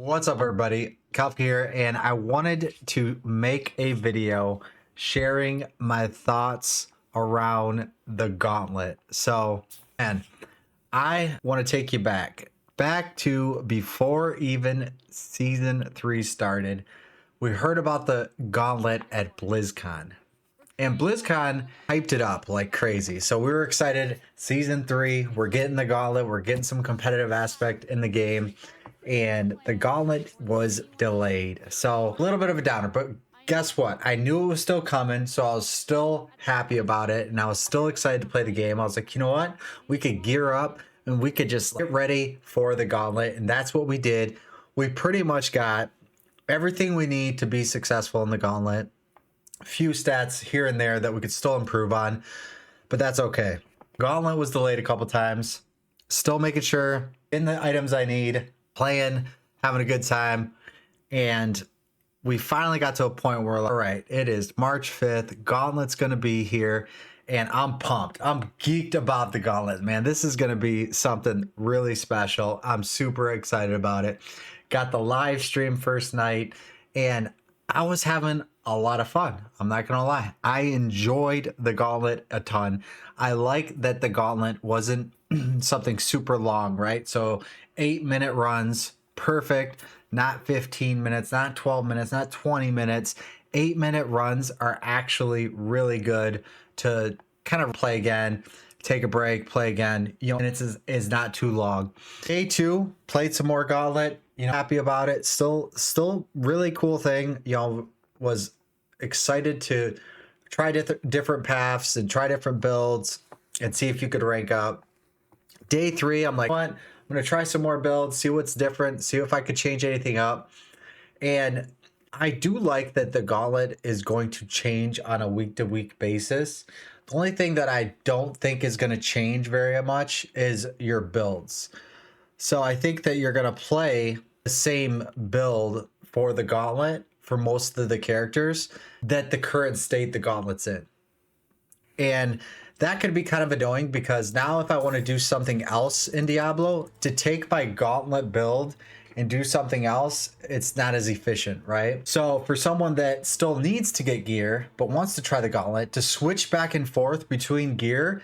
What's up, everybody? Cuff here, and I wanted to make a video sharing my thoughts around the Gauntlet. So, man, I want to take you back to before even season 3 started. We heard about the Gauntlet at BlizzCon. And BlizzCon hyped it up like crazy. So we were excited. Season 3, we're getting the Gauntlet. We're getting some competitive aspect in the game. And the Gauntlet was delayed. So a little bit of a downer. But guess what? I knew it was still coming. So I was still happy about it. And I was still excited to play the game. I was like, you know what? We could gear up and we could just get ready for the Gauntlet. And that's what we did. We pretty much got everything we need to be successful in the Gauntlet. Few stats here and there that we could still improve on, but that's okay. Gauntlet was delayed a couple times. Still making sure in the items I need, playing, having a good time, and we finally got to a point where, all right, it is March 5th. Gauntlet's gonna be here, and I'm pumped. I'm geeked about the Gauntlet, man. This is gonna be something really special. I'm super excited about it. Got the live stream first night, and I was having a lot of fun. I'm not gonna lie. I enjoyed the Gauntlet a ton. I like that the Gauntlet wasn't something super long, right? So 8-minute runs, perfect. Not 15 minutes, not 12 minutes, not 20 minutes. 8-minute runs are actually really good to kind of play again, take a break, play again. You know, and it's not too long. Day 2, played some more Gauntlet. You know, happy about it. Still really cool thing. You know, was excited to try different paths and try different builds and see if you could rank up. Day 3, I'm like, what? I'm gonna try some more builds, see what's different, see if I could change anything up. And I do like that the Gauntlet is going to change on a week-to-week basis. The only thing that I don't think is going to change very much is your builds. So I think that you're going to play the same build for the Gauntlet for most of the characters that the current state the Gauntlet's in. And that could be kind of annoying because now if I want to do something else in Diablo, to take my Gauntlet build and do something else, it's not as efficient, right? So for someone that still needs to get gear but wants to try the Gauntlet, to switch back and forth between gear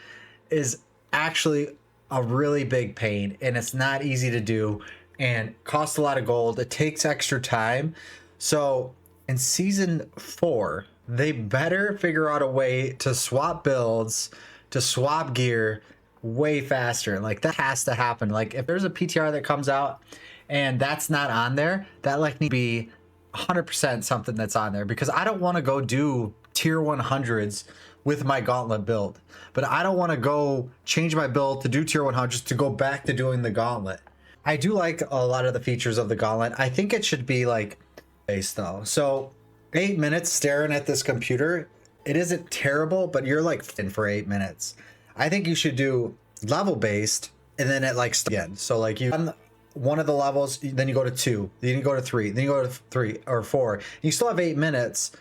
is actually a really big pain, and it's not easy to do and costs a lot of gold. It takes extra time. So in season 4, they better figure out a way to swap builds, to swap gear way faster. Like, that has to happen. Like, if there's a PTR that comes out and that's not on there, that like need to be 100% something that's on there, because I don't want to go do tier 100s with my Gauntlet build, but I don't want to go change my build to do tier 100s to go back to doing the Gauntlet. I do like a lot of the features of the Gauntlet. I think it should be like based though. So 8 minutes staring at this computer, it isn't terrible, but you're like in for 8 minutes. I think you should do level based and then it like again. So like you on one of the levels, then you go to 2, then you go to 3, then you go to 3 or 4. You still have 8 minutes,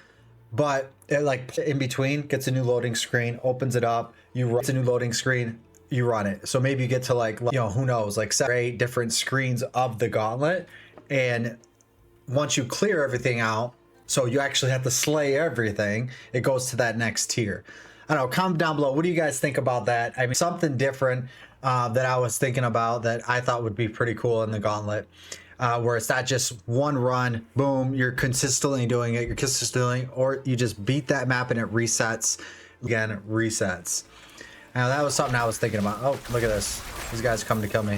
but it like in between gets a new loading screen, opens it up, you run, it's a new loading screen, you run it. So maybe you get to like, you know, who knows, like 7 or 8 different screens of the Gauntlet. And once you clear everything out, so you actually have to slay everything, it goes to that next tier. I don't know, comment down below. What do you guys think about that? I mean, something different that I was thinking about that I thought would be pretty cool in the Gauntlet, where it's not just one run, boom, you're consistently doing it, or you just beat that map and it resets, again, resets. Now, that was something I was thinking about. Oh, look at this. These guys come to kill me.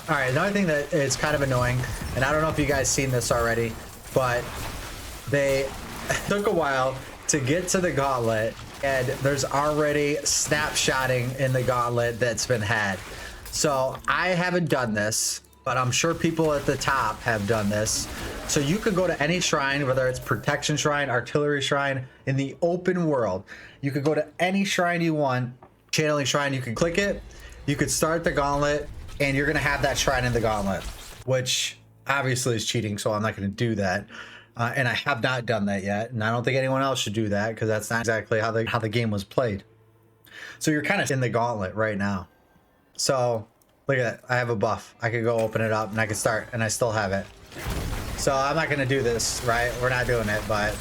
All right, another thing that is kind of annoying, and I don't know if you guys seen this already, but they took a while to get to the Gauntlet, and there's already snapshotting in the Gauntlet that's been had. So I haven't done this, but I'm sure people at the top have done this. So you could go to any shrine, whether it's protection shrine, artillery shrine, in the open world. You could go to any shrine you want, channeling shrine, you can click it, you could start the Gauntlet, and you're gonna have that shrine in the Gauntlet, which obviously is cheating, so I'm not gonna do that. And I have not done that yet, and I don't think anyone else should do that because that's not exactly how the game was played. So you're kind of in the Gauntlet right now. So Look at that. I have a buff. I could go open it up and I could start and I still have it. So I'm not going to do this, right? We're not doing it, but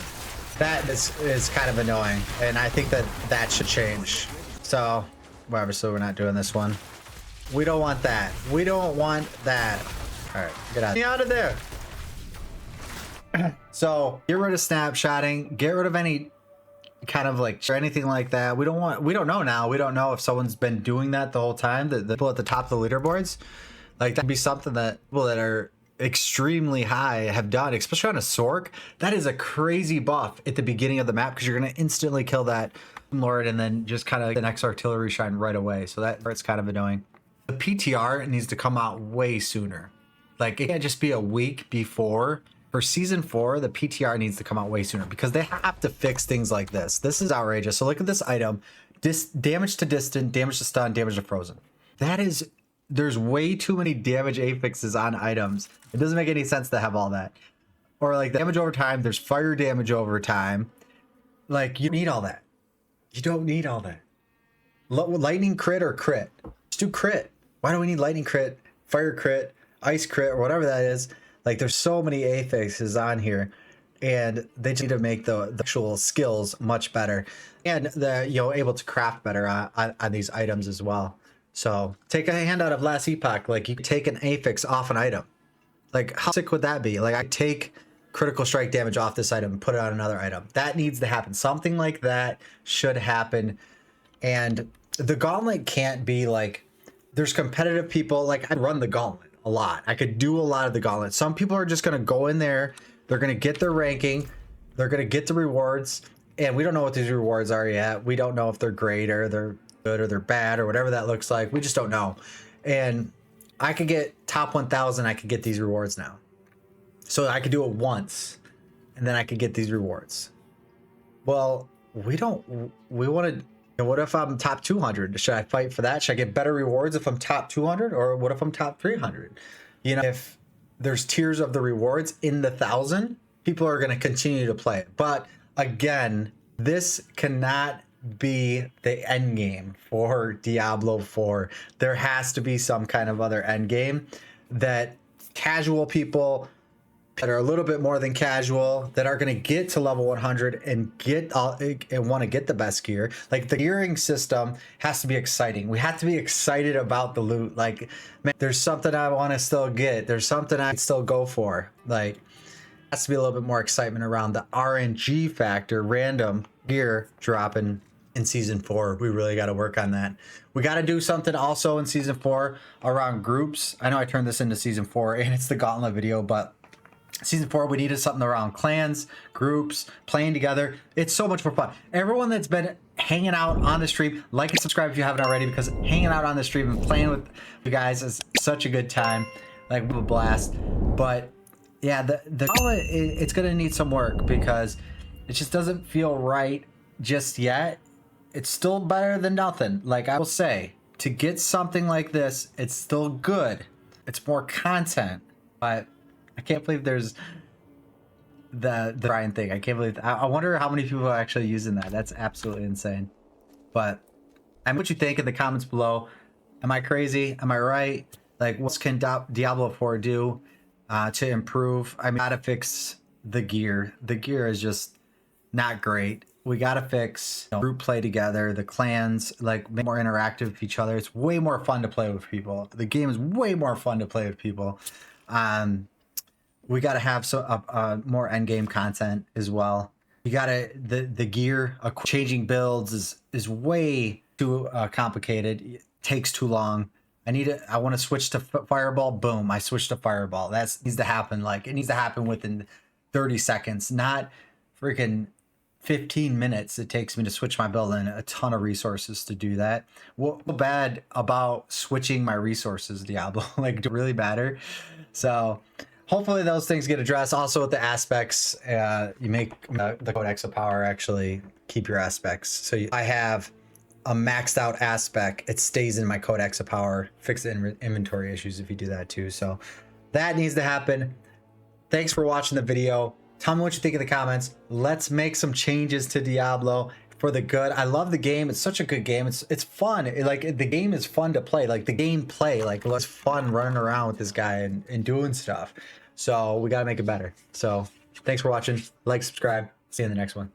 that is kind of annoying. And I think that should change. So whatever. So we're not doing this one. We don't want that. We don't want that. All right, get out of there. So get rid of snapshotting. Get rid of any kind of like or anything like that. We don't know now. We don't know if someone's been doing that the whole time. The people at the top of the leaderboards, like that'd be something that people that are extremely high have done, especially on a Sork. That is a crazy buff at the beginning of the map because you're gonna instantly kill that Lord and then just kind of like the next artillery shine right away. So that it's kind of annoying. The PTR needs to come out way sooner. Like it can't just be a week before. For season 4, the PTR needs to come out way sooner because they have to fix things like this. This is outrageous. So look at this item: damage to distant, damage to stun, damage to frozen. There's way too many damage affixes on items. It doesn't make any sense to have all that. Or like damage over time. There's fire damage over time. Like you need all that. You don't need all that. Lightning crit or crit? Just do crit. Why do we need lightning crit, fire crit, ice crit, or whatever that is? Like there's so many affixes on here, and they just need to make the actual skills much better, and able to craft better on these items as well. So take a handout of Last Epoch. Like you could take an affix off an item. Like how sick would that be? Like I take critical strike damage off this item and put it on another item. That needs to happen. Something like that should happen. And the Gauntlet can't be like, there's competitive people. Like I run the Gauntlet a lot. I could do a lot of the Gauntlet. Some people are just going to go in there. They're going to get their ranking. They're going to get the rewards. And we don't know what these rewards are yet. We don't know if they're great or they're good or they're bad or whatever that looks like. We just don't know. And I could get top 1,000. I could get these rewards now. So I could do it once and then I could get these rewards. Well, we want to, what if I'm top 200? Should I fight for that? Should I get better rewards if I'm top 200? Or what if I'm top 300? You know, if there's tiers of the rewards in the 1,000, people are going to continue to play it. But again, this cannot be the end game for Diablo 4. There has to be some kind of other end game that casual people that are a little bit more than casual that are going to get to level 100 and want to get the best gear. Like the gearing system has to be exciting. We have to be excited about the loot. Like, man, there's something I want to still get. There's something I can still go for. Like, has to be a little bit more excitement around the RNG factor, random gear dropping in season 4. We really got to work on that. We got to do something also in season 4 around groups. I know I turned this into season 4 and it's the Gauntlet video, but season 4, we needed something around clans, groups, playing together. It's so much more fun. Everyone that's been hanging out on the stream, like and subscribe if you haven't already, because hanging out on the stream and playing with you guys is such a good time. Like, we have a blast. But yeah, the Gauntlet, it's gonna need some work because it just doesn't feel right just yet. It's still better than nothing. Like I will say, to get something like this, it's still good. It's more content, but I can't believe there's the Brian thing. I can't believe. I wonder how many people are actually using that. That's absolutely insane. But what you think in the comments below. Am I crazy? Am I right? Like, what can Diablo 4 do to improve? I mean, gotta fix the gear. The gear is just not great. We gotta fix group play together. The clans, like, make more interactive with each other. It's way more fun to play with people. The game is way more fun to play with people. We got to have more end game content as well. You got to the gear changing builds is way too complicated. It takes too long. I want to switch to fireball. Boom, I switched to fireball. That needs to happen. Like, it needs to happen within 30 seconds, not freaking 15 minutes it takes me to switch my build and a ton of resources to do that. What bad about switching my resources, Diablo? Like, do it really matter? So hopefully those things get addressed. Also with the aspects, you make the Codex of Power actually keep your aspects. So I have a maxed out aspect. It stays in my Codex of Power. Fix the inventory issues if you do that too. So that needs to happen. Thanks for watching the video. Tell me what you think in the comments. Let's make some changes to Diablo. for the good. I love the game. It's such a good game. It's fun. Like the game is fun to play. Like the gameplay, like it's fun running around with this guy and doing stuff. So we gotta make it better. So thanks for watching. Like, subscribe. See you in the next one.